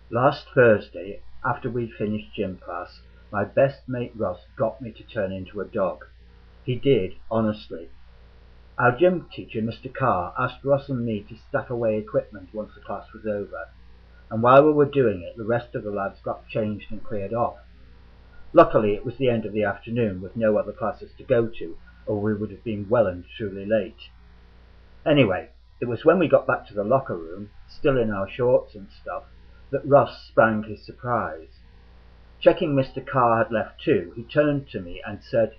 Last Thursday, after we'd finished gym class, my best mate Russ got me to turn into a dog. He did, honestly. Our gym teacher, Mr. Carr, asked Russ and me to stack away equipment once the class was over, and while we were doing it, the rest of the lads got changed and cleared off. Luckily, it was the end of the afternoon with no other classes to go to, or we would have been well and truly late. Anyway, it was when we got back to the locker room, still in our shorts and stuff, that Russ sprang his surprise. Checking Mr. Carr had left too, he turned to me and said,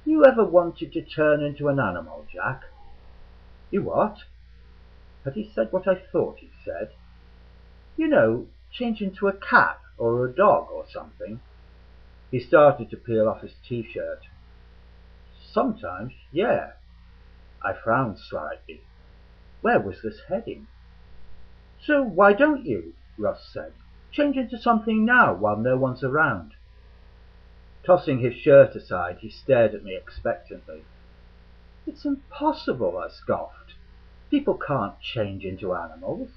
"You ever wanted to turn into an animal, Jack?" "You what?" Had he said what I thought he said? "You know, change into a cat or a dog or something." He started to peel off his t-shirt. "Sometimes, yeah." I frowned slightly. Where was this heading? "So why don't you?" Russ said. "Change into something now while no one's around." Tossing his shirt aside, he stared at me expectantly. "It's impossible," I scoffed. "People can't change into animals."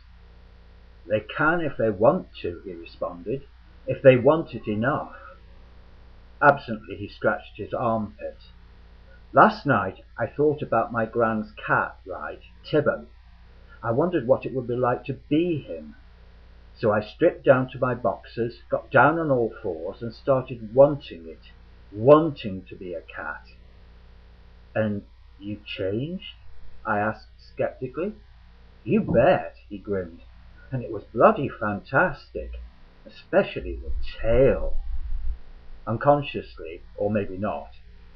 "They can if they want to," he responded, "if they want it enough." Absently he scratched his armpit. "Last night I thought about my grand's cat, right, Tibbo. I wondered what it would be like to be him. So I stripped down to my boxers, got down on all fours, and started wanting to be a cat." "And you changed?" I asked skeptically. "You bet," he grinned, "and it was bloody fantastic, especially the tail." Unconsciously, or maybe not,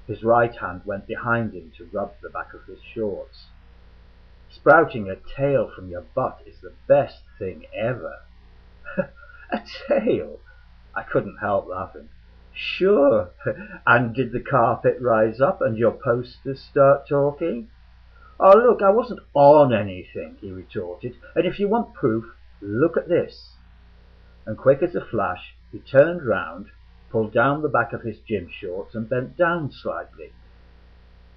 his right hand went behind him to rub the back of his shorts. "Sprouting a tail from your butt is the best thing ever." "A tail?" I couldn't help laughing. "Sure. And did the carpet rise up and your posters start talking?" "Oh, look, I wasn't on anything," he retorted, "and if you want proof, look at this." And quick as a flash, he turned round, pulled down the back of his gym shorts and bent down slightly.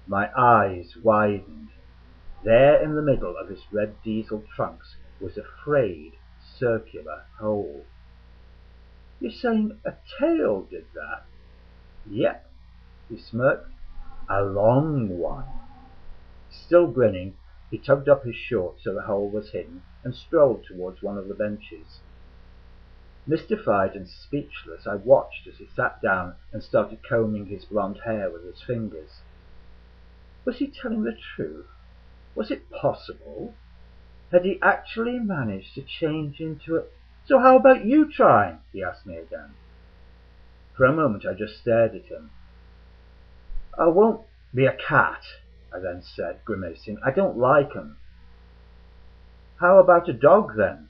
My eyes widened. There in the middle of his red diesel trunks was a frayed, circular hole. "You're saying a tail did that?" "Yep," he smirked. "A long one." Still grinning, he tugged up his shorts so the hole was hidden and strolled towards one of the benches. Mystified and speechless, I watched as he sat down and started combing his blonde hair with his fingers. Was he telling the truth? Was it possible? Had he actually managed to change into a... "So how about you trying?" he asked me again. For a moment I just stared at him. "I won't be a cat," I then said, grimacing. "I don't like 'em." "How about a dog, then?"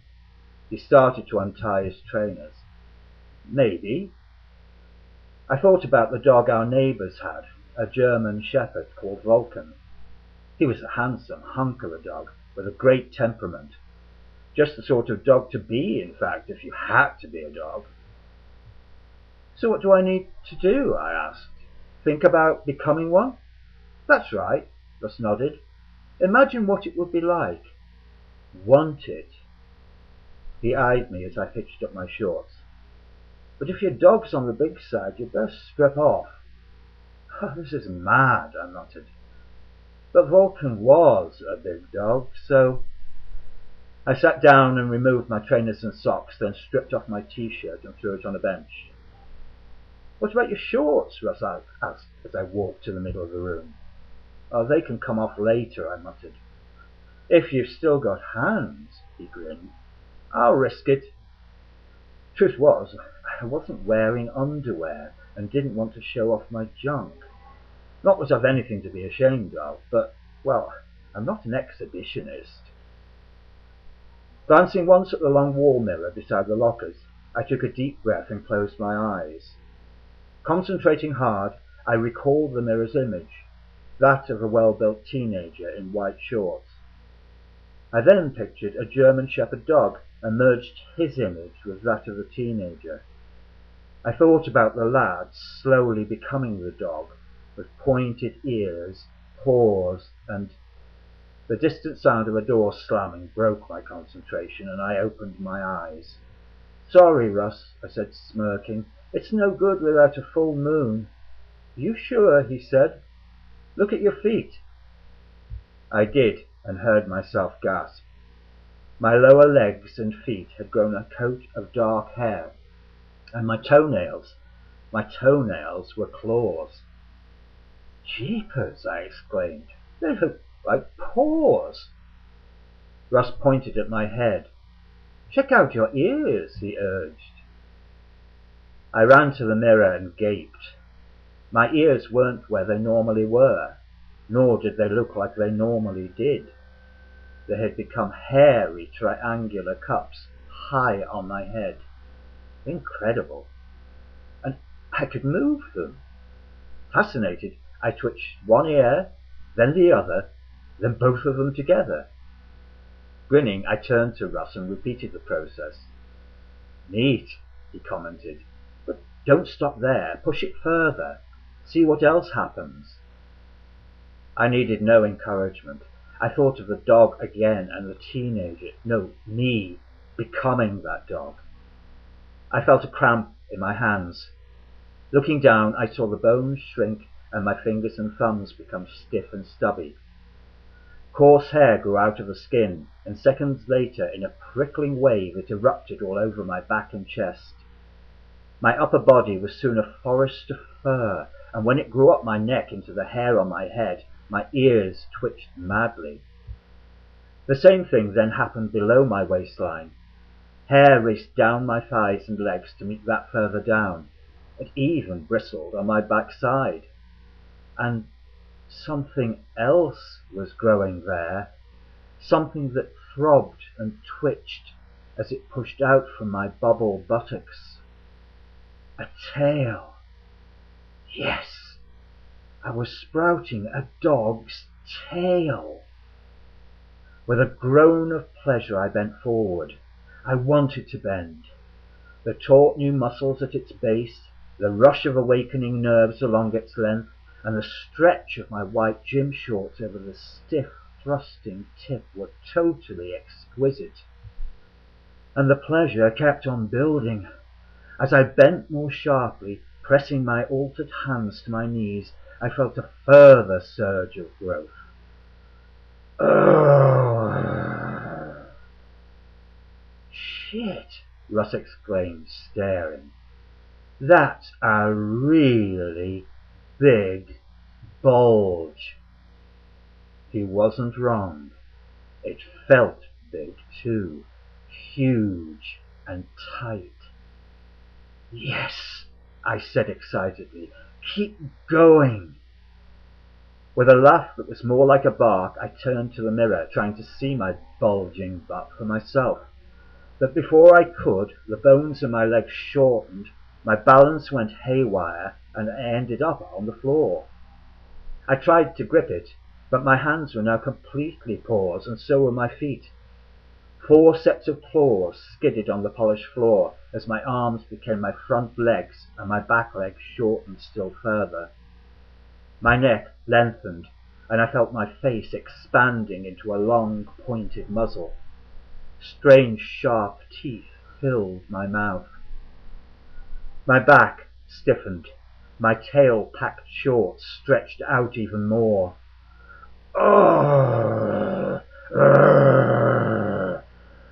He started to untie his trainers. "Maybe." I thought about the dog our neighbours had, a German shepherd called Vulcan. He was a handsome hunk of a dog with a great temperament. Just the sort of dog to be, in fact, if you had to be a dog. "So what do I need to do?" I asked. "Think about becoming one?" "That's right," Russ nodded. "Imagine what it would be like. Want it." He eyed me as I hitched up my shorts. "But if your dog's on the big side, you'd best strip off." "Oh, this is mad," I muttered. But Vulcan was a big dog, so... I sat down and removed my trainers and socks, then stripped off my t-shirt and threw it on a bench. "What about your shorts?" Russ asked as I walked to the middle of the room. "Oh, they can come off later," I muttered. "If you've still got hands," he grinned. "I'll risk it." Truth was, I wasn't wearing underwear and didn't want to show off my junk. Not that I've anything to be ashamed of, but, well, I'm not an exhibitionist. Glancing once at the long wall mirror beside the lockers, I took a deep breath and closed my eyes. Concentrating hard, I recalled the mirror's image, that of a well-built teenager in white shorts. I then pictured a German shepherd dog and merged his image with that of the teenager. I thought about the lad slowly becoming the dog, with pointed ears, paws, and... The distant sound of a door slamming broke my concentration, and I opened my eyes. "Sorry, Russ," I said, smirking. "It's no good without a full moon." "You sure?" he said. "Look at your feet." I did, and heard myself gasp. My lower legs and feet had grown a coat of dark hair, and my toenails were claws. "Jeepers!" I exclaimed. "They look like paws." Russ pointed at my head. "Check out your ears," he urged. I ran to the mirror and gaped. My ears weren't where they normally were, nor did they look like they normally did. They had become hairy triangular cups high on my head. Incredible. And I could move them. Fascinated, I twitched one ear, then the other, then both of them together. Grinning, I turned to Russ and repeated the process. "Neat," he commented. "But don't stop there. Push it further. See what else happens." I needed no encouragement. I thought of the dog again and the teenager, no, me, becoming that dog. I felt a cramp in my hands. Looking down, I saw the bones shrink and my fingers and thumbs become stiff and stubby. Coarse hair grew out of the skin, and seconds later, in a prickling wave, it erupted all over my back and chest. My upper body was soon a forest of fur, and when it grew up my neck into the hair on my head, my ears twitched madly. The same thing then happened below my waistline. Hair raced down my thighs and legs to meet that further down. It even bristled on my backside. And something else was growing there, something that throbbed and twitched as it pushed out from my bubble buttocks. A tail. Yes, I was sprouting a dog's tail. With a groan of pleasure I bent forward. I wanted to bend. The taut new muscles at its base, the rush of awakening nerves along its length, and the stretch of my white gym shorts over the stiff, thrusting tip were totally exquisite. And the pleasure kept on building. As I bent more sharply, pressing my altered hands to my knees, I felt a further surge of growth. "Ugh." "Shit!" Russ exclaimed, staring. "That's a really big bulge." He wasn't wrong. It felt big too, huge and tight. "Yes," I said excitedly. "Keep going." With a laugh that was more like a bark, I turned to the mirror, trying to see my bulging butt for myself. But before I could, the bones in my legs shortened, my balance went haywire, and I ended up on the floor. I tried to grip it, but my hands were now completely paws, and so were my feet. 4 sets of claws skidded on the polished floor as my arms became my front legs and my back legs shortened still further. My neck lengthened, and I felt my face expanding into a long, pointed muzzle. Strange, sharp teeth filled my mouth. My back stiffened. My tail, packed short, stretched out even more. "Ugh! Ugh!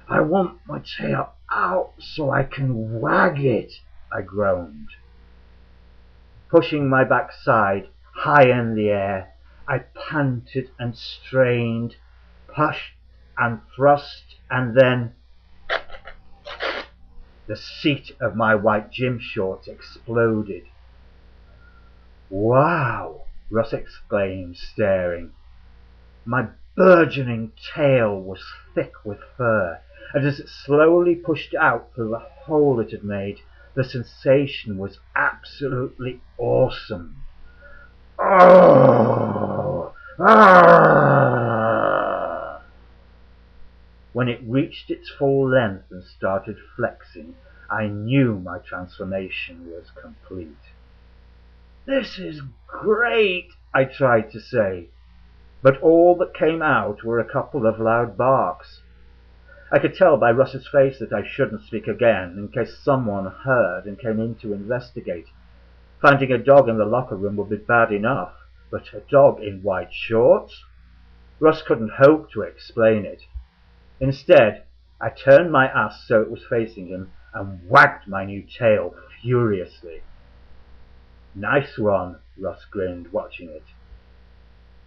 I want my tail out so I can wag it," I groaned. Pushing my backside high in the air, I panted and strained, pushed and thrust, and then the seat of my white gym shorts exploded. "Wow!" Russ exclaimed, staring. My burgeoning tail was thick with fur, and as it slowly pushed out through the hole it had made, the sensation was absolutely awesome. "Oh! Ah!" When it reached its full length and started flexing, I knew my transformation was complete. "This is great," I tried to say, but all that came out were a couple of loud barks. I could tell by Russ's face that I shouldn't speak again, in case someone heard and came in to investigate. Finding a dog in the locker room would be bad enough, but a dog in white shorts? Russ couldn't hope to explain it. Instead, I turned my ass so it was facing him and wagged my new tail furiously. "Nice one," Russ grinned, watching it.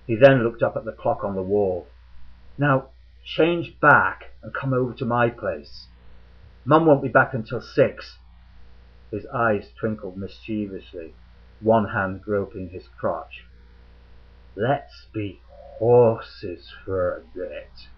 He then looked up at the clock on the wall. "Now, change back and come over to my place. Mum won't be back until 6. His eyes twinkled mischievously, one hand groping his crotch. "Let's be horses for a bit."